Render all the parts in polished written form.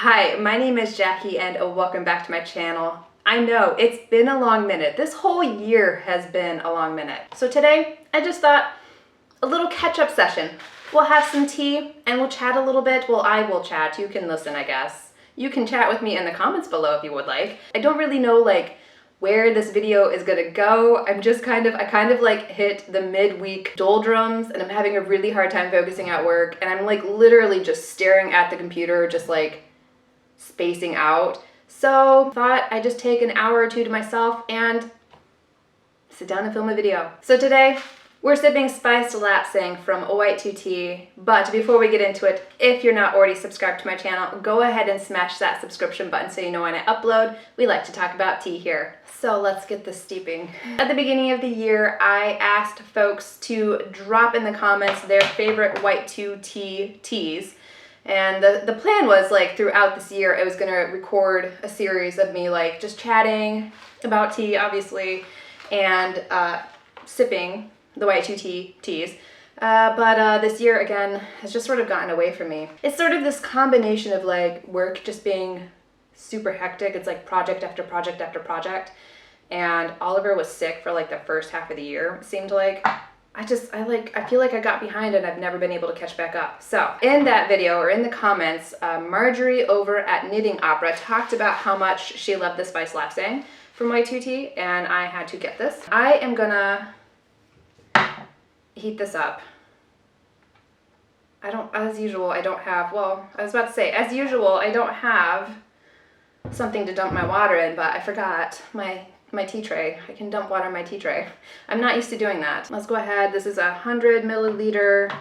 Hi, my name is Jackie and welcome back to my channel. I know, it's been a long minute. This whole year has been a long minute. So today, I just thought a little catch-up session. We'll have some tea and we'll chat a little bit. Well, I will chat. You can listen, I guess. You can chat with me in the comments below if you would like. I don't really know where this video is gonna go. I kind of hit the midweek doldrums and I'm having a really hard time focusing at work, and I'm literally just staring at the computer, just spacing out. So thought I'd just take an hour or two to myself and sit down and film a video. So today we're sipping Spiced Lapsang from White2tea, but before we get into it, if you're not already subscribed to my channel, go ahead and smash that subscription button so you know when I upload. We like to talk about tea here. So let's get this steeping. At the beginning of the year, I asked folks to drop in the comments their favorite White2tea teas. And the plan was throughout this year, I was gonna record a series of me just chatting about tea, obviously, and sipping the White2tea teas. But this year, again, has just sort of gotten away from me. It's sort of this combination of work just being super hectic. It's project after project after project. And Oliver was sick for the first half of the year, it seemed like. I feel like I got behind and I've never been able to catch back up. So in that video, or in the comments, Marjorie over at Knitting Opera talked about how much she loved the Spiced Lapsang from White2tea, and I had to get this. I am gonna heat this up. As usual, I don't have something to dump my water in, but I forgot my tea tray. I can dump water in my tea tray. I'm not used to doing that. Let's go ahead. This is a 100 milliliter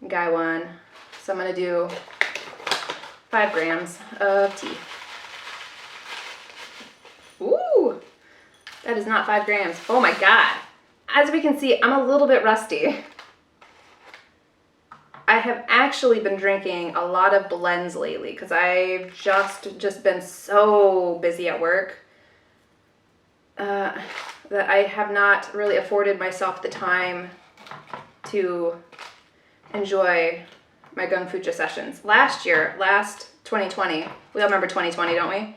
Guy one. So I'm gonna do 5 grams of tea. Ooh, that is not 5 grams. Oh my God. As we can see, I'm a little bit rusty. I have actually been drinking a lot of blends lately because I've just been so busy at work that I have not really afforded myself the time to enjoy my gongfucha sessions. Last 2020, we all remember 2020, don't we?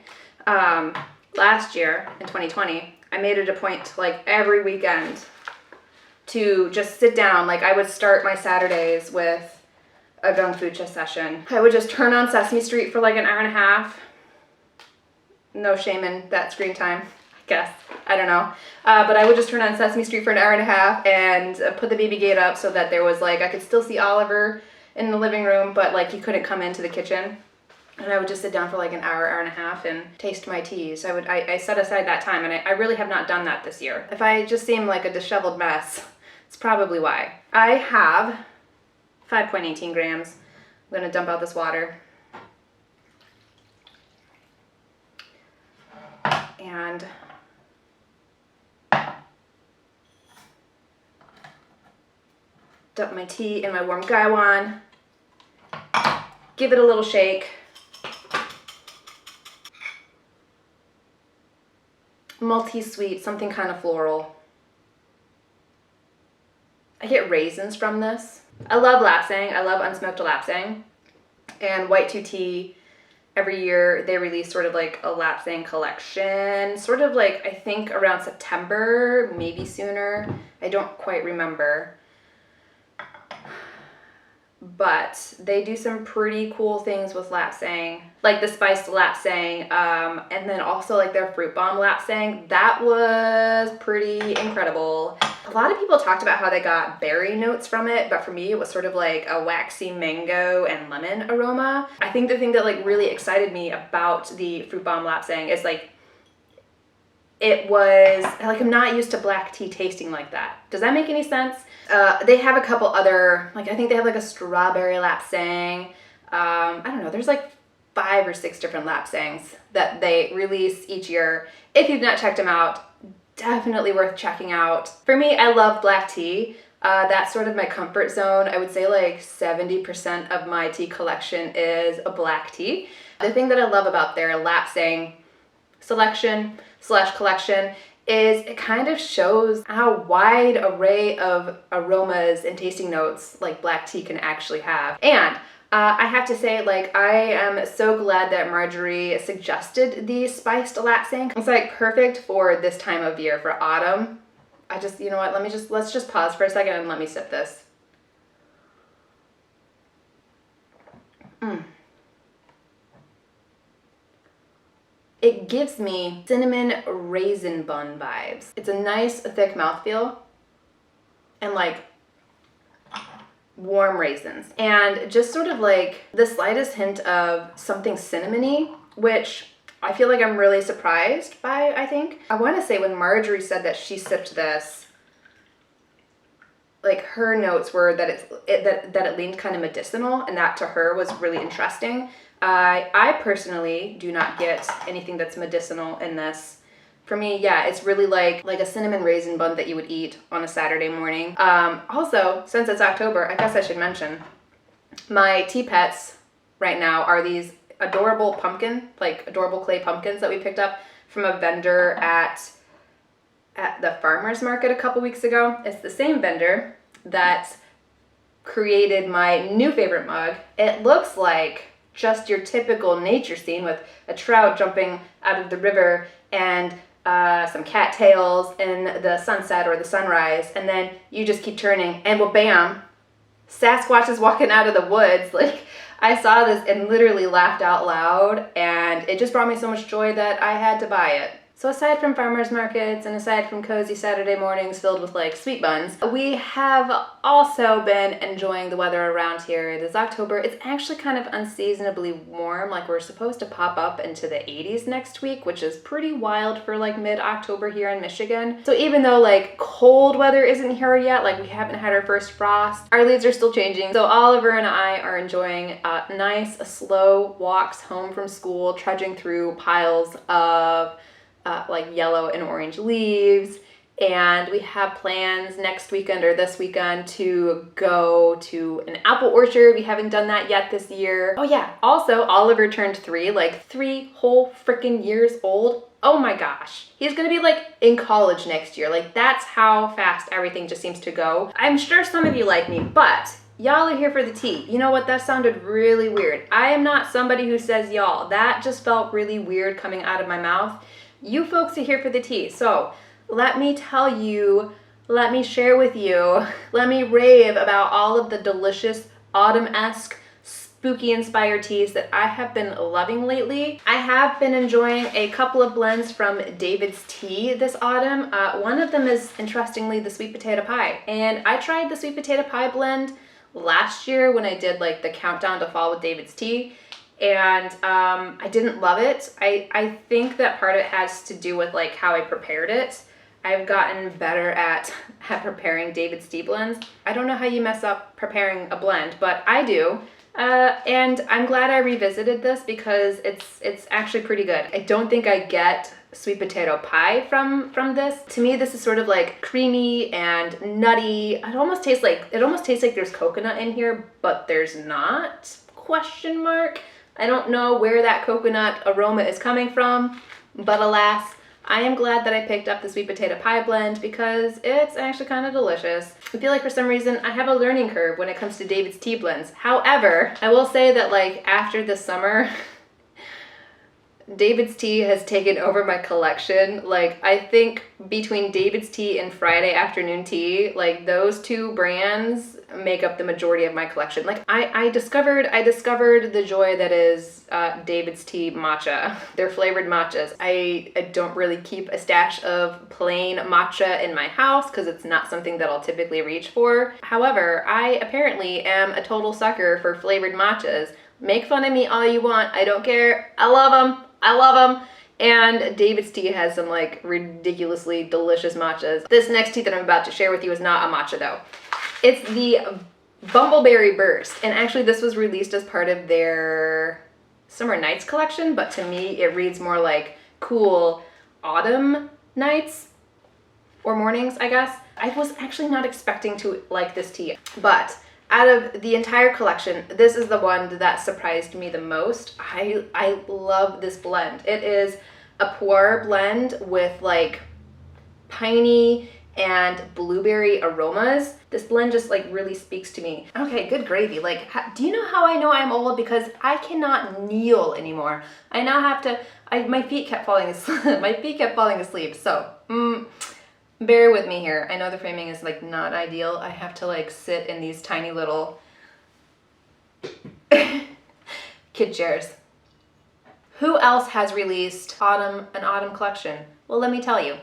Last year in 2020, I made it a point every weekend to just sit down. I would start my Saturdays with a gongfucha session. I would just turn on Sesame Street for an hour and a half. No shame in that screen time, I guess. I don't know. But I would just turn on Sesame Street for an hour and a half and put the baby gate up so that there was I could still see Oliver in the living room, but he couldn't come into the kitchen. And I would just sit down for an hour, hour and a half and taste my teas. I set aside that time, and I really have not done that this year. If I just seem like a disheveled mess, it's probably why. I have 5.18 grams. I'm gonna dump out this water. And dump my tea in my warm gaiwan. Give it a little shake. Multi-sweet, something kind of floral. I get raisins from this. I love lapsang. I love unsmoked lapsang. And White2tea, every year they release sort of a lapsang collection. Sort of I think around September, maybe sooner. I don't quite remember. But they do some pretty cool things with lapsang, like the Spiced Lapsang, and then also their fruit bomb lapsang. That was pretty incredible. A lot of people talked about how they got berry notes from it, but for me it was sort of a waxy mango and lemon aroma. I think the thing that really excited me about the fruit bomb lapsang is it was I'm not used to black tea tasting like that. Does that make any sense? They have a couple other, I think they have a strawberry lapsang. I don't know, there's 5 or 6 different lapsangs that they release each year. If you've not checked them out, definitely worth checking out. For me, I love black tea. That's sort of my comfort zone. I would say 70% of my tea collection is a black tea. The thing that I love about their lapsang selection / collection is it kind of shows how wide array of aromas and tasting notes black tea can actually have. And I have to say, like, I am so glad that Marjorie suggested the Spiced Lapsang. It's like perfect for this time of year, for autumn. You know what, let's just pause for a second and let me sip this. It gives me cinnamon raisin bun vibes. It's a nice thick mouthfeel and like warm raisins and just sort of like the slightest hint of something cinnamony, which I feel like I'm really surprised by. I think I want to say when Marjorie said that she sipped this, like her notes were that it leaned kind of medicinal, and that to her was really interesting. I personally do not get anything that's medicinal in this. For me, yeah, it's really like a cinnamon raisin bun that you would eat on a Saturday morning. Also, since it's October, I guess I should mention, my tea pets right now are these adorable adorable clay pumpkins that we picked up from a vendor at the farmer's market a couple weeks ago. It's the same vendor that created my new favorite mug. It looks like just your typical nature scene with a trout jumping out of the river and some cattails in the sunset or the sunrise, and then you just keep turning and well, bam, Sasquatch is walking out of the woods. Like, I saw this and literally laughed out loud, and it just brought me so much joy that I had to buy it. So aside from farmers markets and aside from cozy Saturday mornings filled with like sweet buns, we have also been enjoying the weather around here. It is October. It's actually kind of unseasonably warm. Like, we're supposed to pop up into the 80s next week, which is pretty wild for like mid-October here in Michigan. So even though like cold weather isn't here yet, like we haven't had our first frost, our leaves are still changing. So Oliver and I are enjoying nice slow walks home from school, trudging through piles of like yellow and orange leaves. And we have plans next weekend or this weekend to go to an apple orchard. We haven't done that yet this year. Oh yeah, also Oliver turned 3, like 3 whole freaking years old. Oh my gosh. He's gonna be like in college next year. Like, that's how fast everything just seems to go. I'm sure some of you like me, but y'all are here for the tea. You know what? That sounded really weird. I am not somebody who says y'all. That just felt really weird coming out of my mouth. You folks are here for the tea. So let me tell you, let me share with you, let me rave about all of the delicious autumn-esque spooky inspired teas that I have been loving lately. I have been enjoying a couple of blends from DAVIDsTEA this autumn. One of them is, interestingly, the sweet potato pie. And I tried the sweet potato pie blend last year when I did like the countdown to fall with DAVIDsTEA. And I didn't love it. I think that part of it has to do with like how I prepared it. I've gotten better at preparing DAVIDsTEA blends. I don't know how you mess up preparing a blend, but I do. And I'm glad I revisited this because it's actually pretty good. I don't think I get sweet potato pie from this. To me, this is sort of like creamy and nutty. It almost tastes like there's coconut in here, but there's not, question mark. I don't know where that coconut aroma is coming from, but alas, I am glad that I picked up the sweet potato pie blend because it's actually kind of delicious. I feel like for some reason I have a learning curve when it comes to DAVIDsTEA blends. However, I will say that like after the summer, DAVIDsTEA has taken over my collection. Like, I think between DAVIDsTEA and Friday Afternoon Tea, like those 2 brands make up the majority of my collection. Like, I discovered the joy that is DAVIDsTEA matcha. They're flavored matchas. I don't really keep a stash of plain matcha in my house because it's not something that I'll typically reach for. However, I apparently am a total sucker for flavored matchas. Make fun of me all you want. I don't care. I love them. I love them. And DAVIDsTEA has some like ridiculously delicious matchas. This next tea that I'm about to share with you is not a matcha though. It's the Bumbleberry Burst. And actually this was released as part of their Summer Nights collection, but to me it reads more like cool autumn nights or mornings, I guess. I was actually not expecting to like this tea, but out of the entire collection, this is the one that surprised me the most. I love this blend. It is a pu'er blend with like piney and blueberry aromas. This blend just like really speaks to me. Okay, good gravy. Like, do you know how I know I'm old? Because I cannot kneel anymore. I now have to, my feet kept falling asleep. My feet kept falling asleep. So, bear with me here. I know the framing is like not ideal. I have to like sit in these tiny little kid chairs. Who else has released an autumn collection? Well, let me tell you.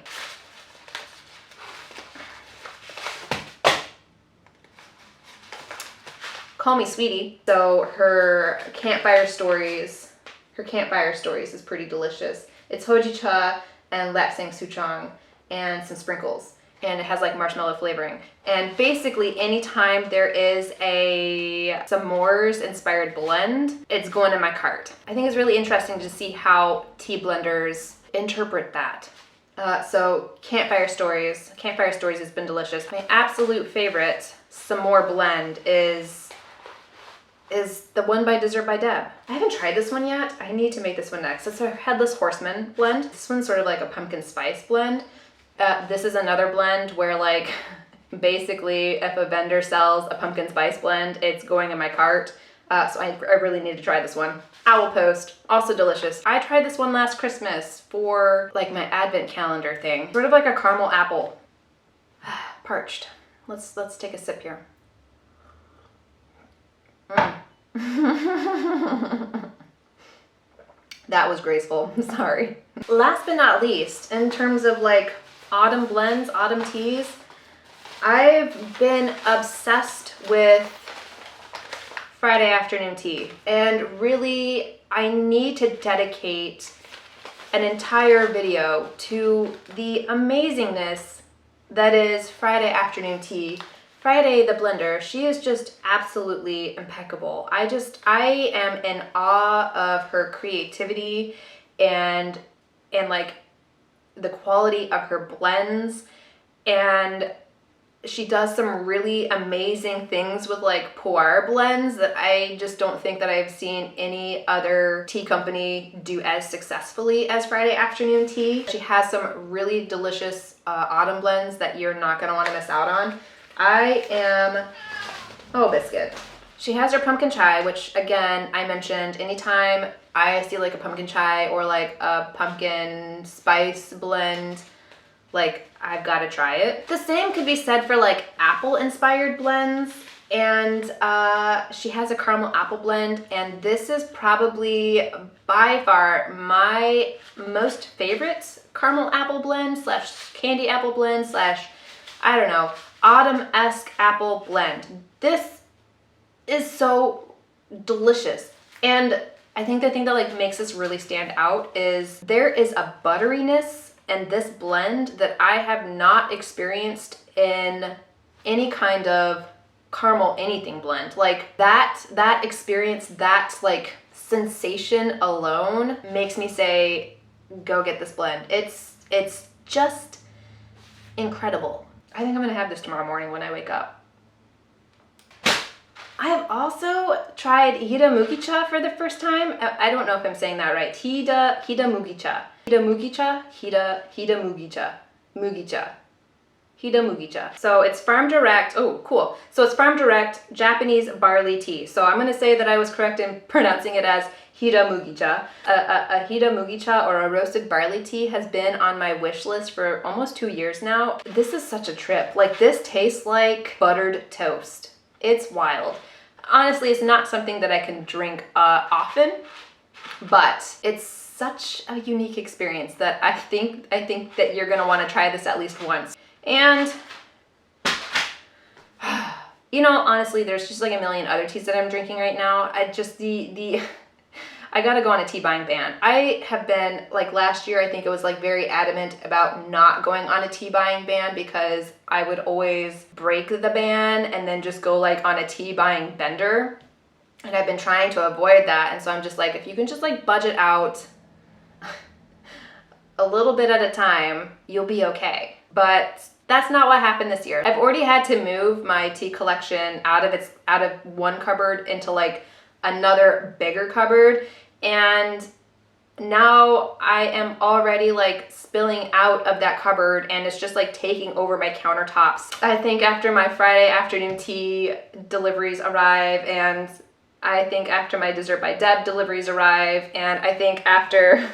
Call Me Sweetea. So her campfire stories is pretty delicious. It's hojicha and lapsang souchong and some sprinkles. And it has like marshmallow flavoring. And basically anytime there is a s'mores inspired blend, it's going in my cart. I think it's really interesting to see how tea blenders interpret that. So Campfire Stories has been delicious. My absolute favorite s'more blend is the one by Dessert by Deb. I haven't tried this one yet. I need to make this one next. It's a Headless Horseman blend. This one's sort of like a pumpkin spice blend. This is another blend where like basically if a vendor sells a pumpkin spice blend, it's going in my cart. So I really need to try this one. Owl Post, also delicious. I tried this one last Christmas for like my advent calendar thing. Sort of like a caramel apple. Parched. Let's take a sip here. That was graceful. Sorry. Last but not least, in terms of like autumn blends, autumn teas, I've been obsessed with Friday afternoon tea. And really, I need to dedicate an entire video to the amazingness that is Friday afternoon tea. Friday, the blender, she is just absolutely impeccable. I am in awe of her creativity and like the quality of her blends. And she does some really amazing things with like pu'er blends that I just don't think that I've seen any other tea company do as successfully as Friday afternoon tea. She has some really delicious autumn blends that you're not gonna wanna miss out on. Biscuit. She has her pumpkin chai, which again, I mentioned anytime I see like a pumpkin chai or like a pumpkin spice blend, like I've got to try it. The same could be said for like apple inspired blends. And she has a caramel apple blend, and this is probably by far my most favorite caramel apple blend / candy apple blend / I don't know, autumn-esque apple blend. This is so delicious. And I think the thing that like makes this really stand out is there is a butteriness in this blend that I have not experienced in any kind of caramel anything blend. Like that experience, that like sensation alone makes me say, go get this blend. It's just incredible. I think I'm gonna have this tomorrow morning when I wake up. I have also tried Hida Mugicha for the first time. I don't know if I'm saying that right. Hida Mugicha. So it's farm direct. Oh, cool. So it's farm direct Japanese barley tea. So I'm gonna say that I was correct in pronouncing it as Hida Mugicha. A Hida Mugicha, or a roasted barley tea, has been on my wish list for almost 2 years now. This is such a trip. Like, this tastes like buttered toast. It's wild. Honestly, it's not something that I can drink often, but it's such a unique experience that I think that you're gonna want to try this at least once. And you know, honestly, there's just like a million other teas that I'm drinking right now. I gotta go on a tea buying ban. I have been, like last year, I think it was like very adamant about not going on a tea buying ban because I would always break the ban and then just go like on a tea buying bender. And I've been trying to avoid that. And so I'm just like, if you can just like budget out a little bit at a time, you'll be okay. But that's not what happened this year. I've already had to move my tea collection out of one cupboard into like another bigger cupboard. And now I am already like spilling out of that cupboard and it's just like taking over my countertops. I think after my Friday afternoon tea deliveries arrive, and I think after my Dessert by Deb deliveries arrive, and I think after,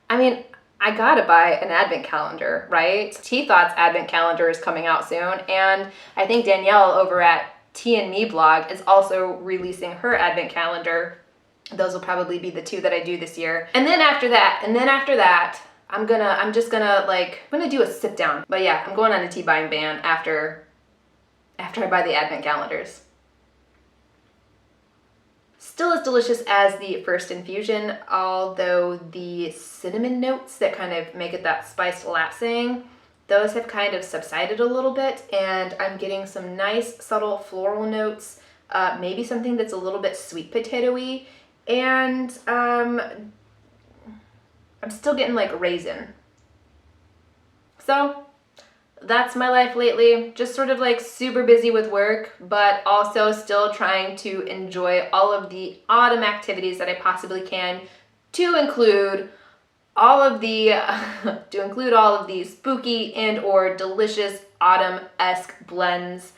I mean, I gotta buy an advent calendar, right? Tea Thoughts advent calendar is coming out soon, and I think Danielle over at Tea and Me blog is also releasing her advent calendar. Those will probably be the two that I do this year. And then after that, I'm gonna do a sit down. But yeah, I'm going on a tea buying ban after I buy the advent calendars. Still as delicious as the first infusion, although the cinnamon notes that kind of make it that spiced lapsang, those have kind of subsided a little bit, and I'm getting some nice subtle floral notes, maybe something that's a little bit sweet potato-y, and I'm still getting like raisin. So that's my life lately. Just sort of like super busy with work, but also still trying to enjoy all of the autumn activities that I possibly can, to include all of the spooky and or delicious autumn-esque blends.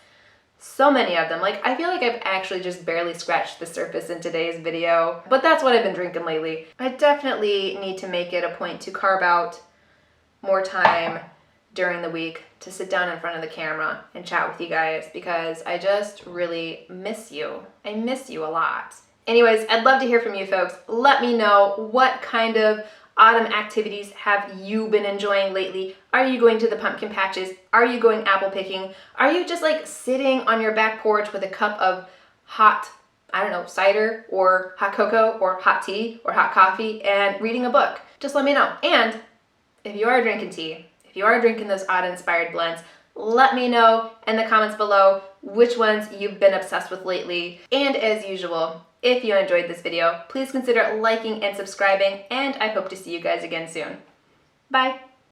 So many of them. Like, I feel like I've actually just barely scratched the surface in today's video, but that's what I've been drinking lately. I definitely need to make it a point to carve out more time during the week to sit down in front of the camera and chat with you guys, because I just really miss you. I miss you a lot. Anyways, I'd love to hear from you folks. Let me know, what kind of autumn activities have you been enjoying lately? Are you going to the pumpkin patches? Are you going apple picking? Are you just like sitting on your back porch with a cup of hot, I don't know, cider or hot cocoa or hot tea or hot coffee and reading a book? Just let me know. And if you are drinking tea, if you are drinking those autumn-inspired blends, let me know in the comments below which ones you've been obsessed with lately. And as usual, if you enjoyed this video, please consider liking and subscribing, and I hope to see you guys again soon. Bye!